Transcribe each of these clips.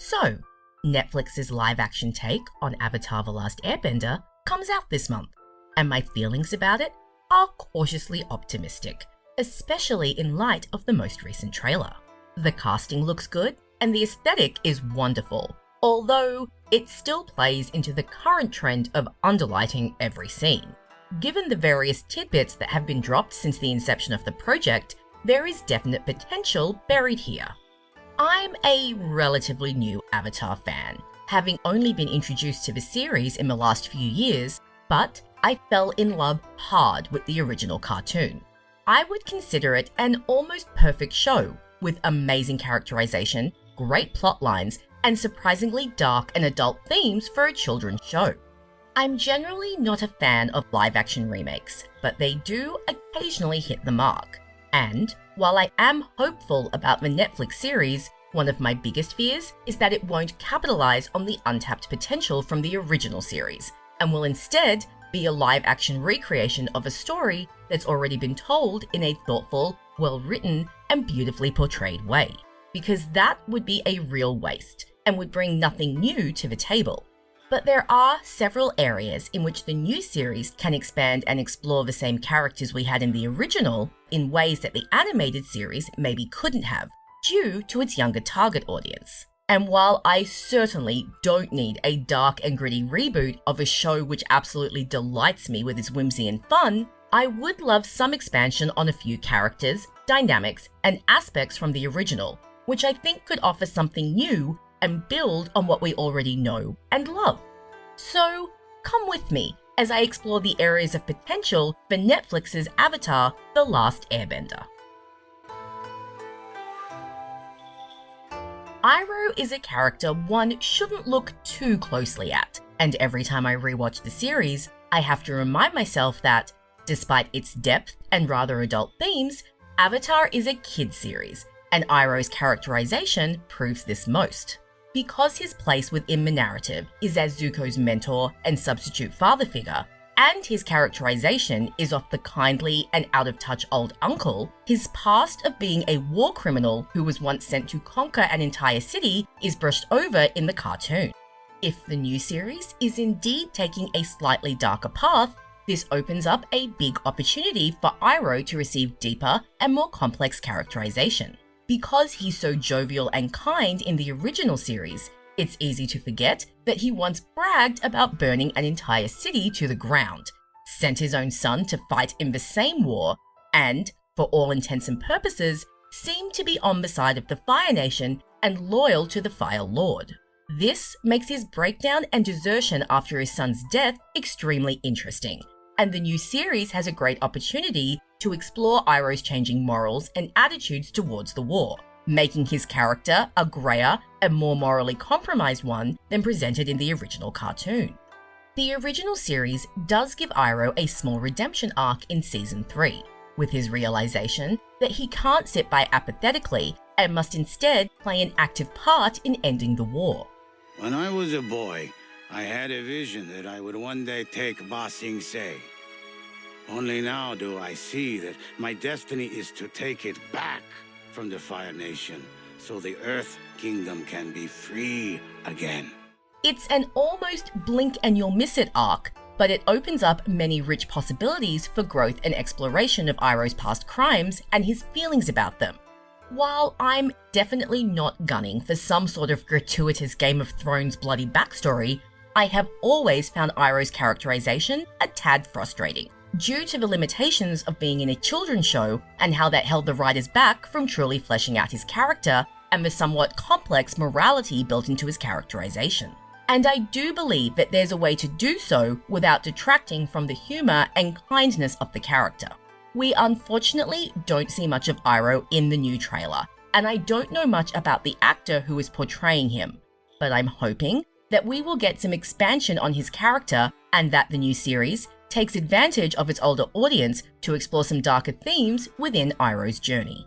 So, Netflix's live-action take on Avatar: The Last Airbender comes out this month, and my feelings about it are cautiously optimistic, especially in light of the most recent trailer. The casting looks good, and the aesthetic is wonderful, although it still plays into the current trend of underlighting every scene. Given the various tidbits that have been dropped since the inception of the project, there is definite potential buried here. I'm a relatively new Avatar fan, having only been introduced to the series in the last few years, but I fell in love hard with the original cartoon. I would consider it an almost perfect show, with amazing characterization, great plot lines, and surprisingly dark and adult themes for a children's show. I'm generally not a fan of live-action remakes, but they do occasionally hit the mark. And while I am hopeful about the Netflix series, one of my biggest fears is that it won't capitalize on the untapped potential from the original series, and will instead be a live-action recreation of a story that's already been told in a thoughtful, well-written, and beautifully portrayed way. Because that would be a real waste, and would bring nothing new to the table. But there are several areas in which the new series can expand and explore the same characters we had in the original in ways that the animated series maybe couldn't have, due to its younger target audience. And while I certainly don't need a dark and gritty reboot of a show which absolutely delights me with its whimsy and fun, I would love some expansion on a few characters, dynamics, and aspects from the original, which I think could offer something new and build on what we already know and love. So, come with me as I explore the areas of potential for Netflix's Avatar: The Last Airbender. Iroh is a character one shouldn't look too closely at, and every time I rewatch the series, I have to remind myself that, despite its depth and rather adult themes, Avatar is a kid's series, and Iroh's characterization proves this most. Because his place within the narrative is as Zuko's mentor and substitute father figure, and his characterization is of the kindly and out-of-touch old uncle, his past of being a war criminal who was once sent to conquer an entire city is brushed over in the cartoon. If the new series is indeed taking a slightly darker path, this opens up a big opportunity for Iroh to receive deeper and more complex characterization. Because he's so jovial and kind in the original series, it's easy to forget that he once bragged about burning an entire city to the ground, sent his own son to fight in the same war, and, for all intents and purposes, seemed to be on the side of the Fire Nation and loyal to the Fire Lord. This makes his breakdown and desertion after his son's death extremely interesting, and the new series has a great opportunity to explore Iroh's changing morals and attitudes towards the war, making his character a greyer and more morally compromised one than presented in the original cartoon. The original series does give Iroh a small redemption arc in Season 3, with his realization that he can't sit by apathetically and must instead play an active part in ending the war. When I was a boy, I had a vision that I would one day take Ba Sing Se. Only now do I see that my destiny is to take it back from the Fire Nation so the Earth Kingdom can be free again. It's an almost blink and you'll miss it arc, but it opens up many rich possibilities for growth and exploration of Iroh's past crimes and his feelings about them. While I'm definitely not gunning for some sort of gratuitous Game of Thrones bloody backstory, I have always found Iroh's characterization a tad frustrating, due to the limitations of being in a children's show and how that held the writers back from truly fleshing out his character and the somewhat complex morality built into his characterization. And I do believe that there's a way to do so without detracting from the humor and kindness of the character. We unfortunately don't see much of Iroh in the new trailer, and I don't know much about the actor who is portraying him, but I'm hoping that we will get some expansion on his character and that the new series takes advantage of its older audience to explore some darker themes within Iroh's journey.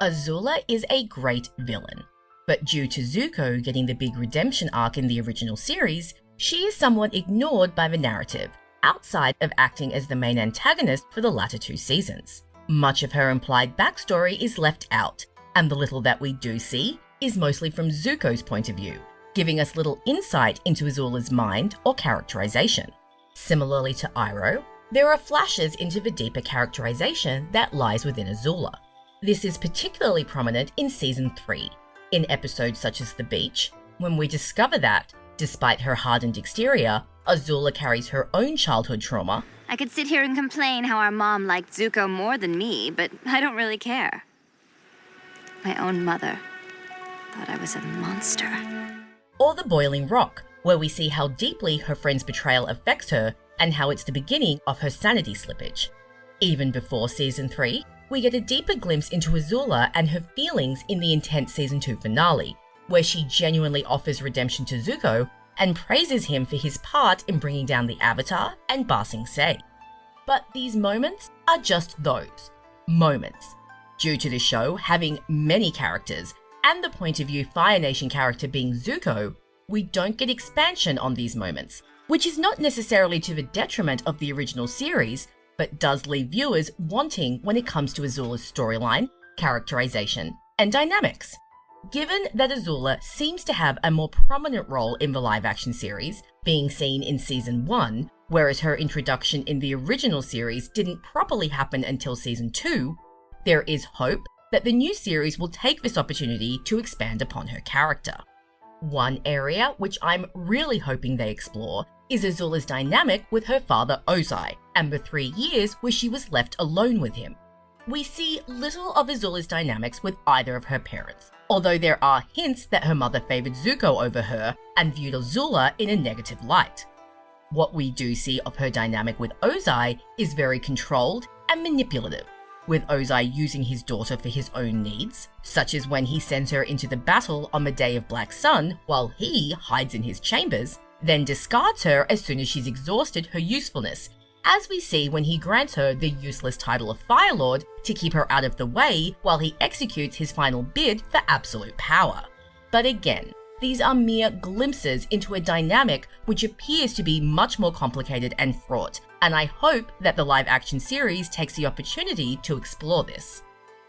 Azula is a great villain, but due to Zuko getting the big redemption arc in the original series, she is somewhat ignored by the narrative, outside of acting as the main antagonist for the latter two seasons. Much of her implied backstory is left out, and the little that we do see is mostly from Zuko's point of view, giving us little insight into Azula's mind or characterization. Similarly to Iroh, there are flashes into the deeper characterization that lies within Azula. This is particularly prominent in Season 3, in episodes such as The Beach, when we discover that, despite her hardened exterior, Azula carries her own childhood trauma. I could sit here and complain how our mom liked Zuko more than me, but I don't really care. My own mother thought I was a monster. Or The Boiling Rock, where we see how deeply her friend's betrayal affects her and how it's the beginning of her sanity slippage. Even before Season 3, we get a deeper glimpse into Azula and her feelings in the intense Season 2 finale, where she genuinely offers redemption to Zuko and praises him for his part in bringing down the Avatar and Ba Sing Se. But these moments are just those, moments. Due to the show having many characters and the point of view Fire Nation character being Zuko, we don't get expansion on these moments, which is not necessarily to the detriment of the original series, but does leave viewers wanting when it comes to Azula's storyline, characterization, and dynamics. Given that Azula seems to have a more prominent role in the live-action series, being seen in Season 1, whereas her introduction in the original series didn't properly happen until Season 2, there is hope that the new series will take this opportunity to expand upon her character. One area which I'm really hoping they explore is Azula's dynamic with her father Ozai, and the 3 years where she was left alone with him. We see little of Azula's dynamics with either of her parents, although there are hints that her mother favored Zuko over her and viewed Azula in a negative light. What we do see of her dynamic with Ozai is very controlled and manipulative, with Ozai using his daughter for his own needs, such as when he sends her into the battle on the Day of Black Sun while he hides in his chambers, then discards her as soon as she's exhausted her usefulness, as we see when he grants her the useless title of Fire Lord to keep her out of the way while he executes his final bid for absolute power. But again, these are mere glimpses into a dynamic which appears to be much more complicated and fraught, and I hope that the live-action series takes the opportunity to explore this.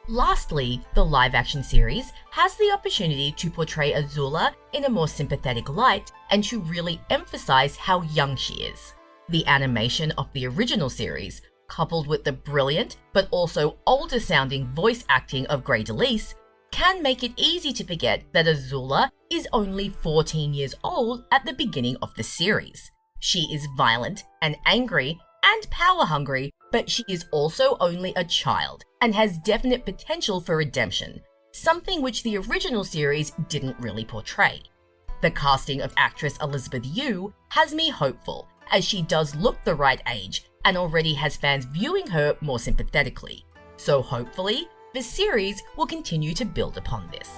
Lastly, the live-action series has the opportunity to portray Azula in a more sympathetic light and to really emphasize how young she is. The animation of the original series, coupled with the brilliant but also older-sounding voice acting of Grey DeLise, can make it easy to forget that Azula is only 14 years old at the beginning of the series. She is violent and angry and power-hungry, but she is also only a child and has definite potential for redemption, something which the original series didn't really portray. The casting of actress Elizabeth Yu has me hopeful, as she does look the right age and already has fans viewing her more sympathetically. So hopefully, the series will continue to build upon this.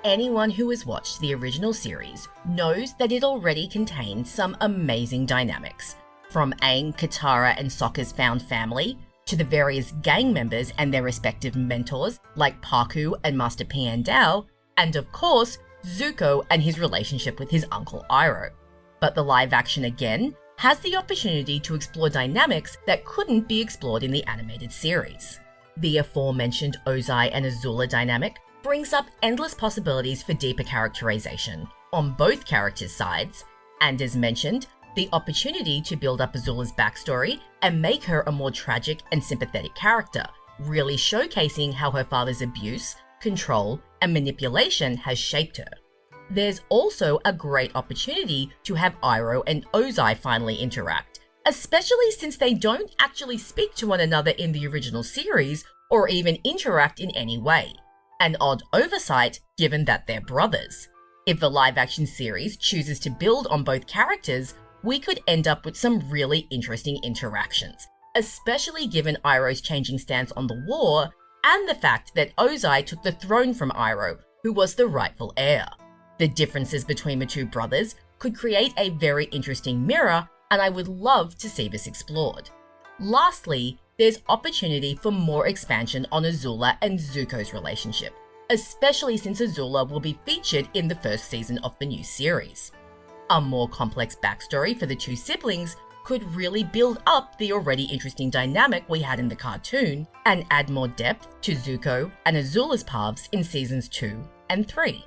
Anyone who has watched the original series knows that it already contains some amazing dynamics, from Aang, Katara, and Sokka's found family, to the various gang members and their respective mentors like Parku and Master Piandao, and of course, Zuko and his relationship with his uncle Iroh. But the live action again has the opportunity to explore dynamics that couldn't be explored in the animated series. The aforementioned Ozai and Azula dynamic brings up endless possibilities for deeper characterization on both characters' sides, and as mentioned, the opportunity to build up Azula's backstory and make her a more tragic and sympathetic character, really showcasing how her father's abuse, control, and manipulation has shaped her. There's also a great opportunity to have Iroh and Ozai finally interact, especially since they don't actually speak to one another in the original series or even interact in any way. An odd oversight given that they're brothers. If the live-action series chooses to build on both characters, we could end up with some really interesting interactions, especially given Iroh's changing stance on the war and the fact that Ozai took the throne from Iroh, who was the rightful heir. The differences between the two brothers could create a very interesting mirror, and I would love to see this explored. Lastly, there's opportunity for more expansion on Azula and Zuko's relationship, especially since Azula will be featured in the first season of the new series. A more complex backstory for the two siblings could really build up the already interesting dynamic we had in the cartoon and add more depth to Zuko and Azula's paths in seasons 2 and 3.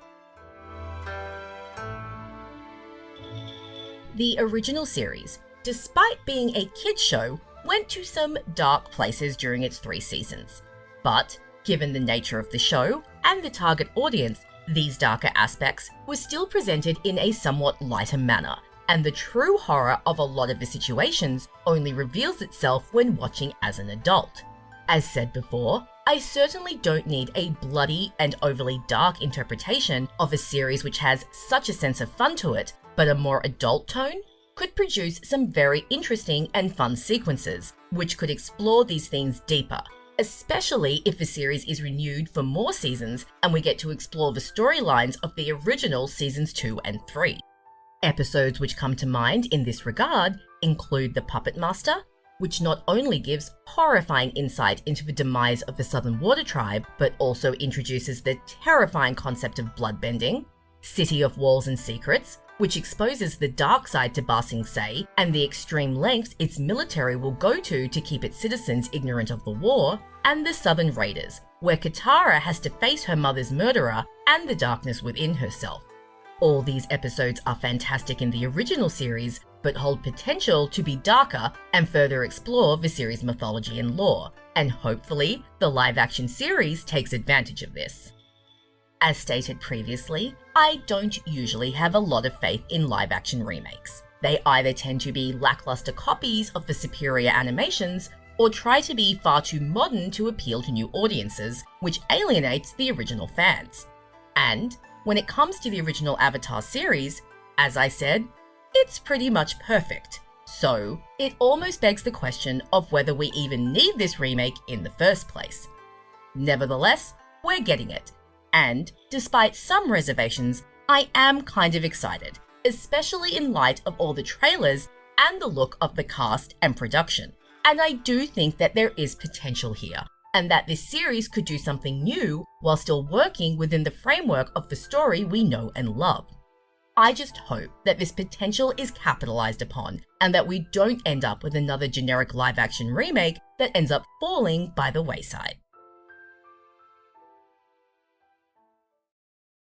The original series, despite being a kids' show, went to some dark places during its 3 seasons. But, given the nature of the show and the target audience, these darker aspects were still presented in a somewhat lighter manner, and the true horror of a lot of the situations only reveals itself when watching as an adult. As said before, I certainly don't need a bloody and overly dark interpretation of a series which has such a sense of fun to it, but a more adult tone could produce some very interesting and fun sequences, which could explore these themes deeper, especially if the series is renewed for more seasons and we get to explore the storylines of the original seasons 2 and 3. Episodes which come to mind in this regard include The Puppet Master, which not only gives horrifying insight into the demise of the Southern Water Tribe, but also introduces the terrifying concept of bloodbending, City of Walls and Secrets, which exposes the dark side to Ba Sing Se and the extreme lengths its military will go to keep its citizens ignorant of the war, and The Southern Raiders, where Katara has to face her mother's murderer and the darkness within herself. All these episodes are fantastic in the original series, but hold potential to be darker and further explore the series' mythology and lore, and hopefully the live-action series takes advantage of this. As stated previously, I don't usually have a lot of faith in live-action remakes. They either tend to be lackluster copies of the superior animations, or try to be far too modern to appeal to new audiences, which alienates the original fans. And when it comes to the original Avatar series, as I said, it's pretty much perfect. So, it almost begs the question of whether we even need this remake in the first place. Nevertheless, we're getting it. And, despite some reservations, I am kind of excited, especially in light of all the trailers and the look of the cast and production. And I do think that there is potential here, and that this series could do something new while still working within the framework of the story we know and love. I just hope that this potential is capitalized upon, and that we don't end up with another generic live-action remake that ends up falling by the wayside.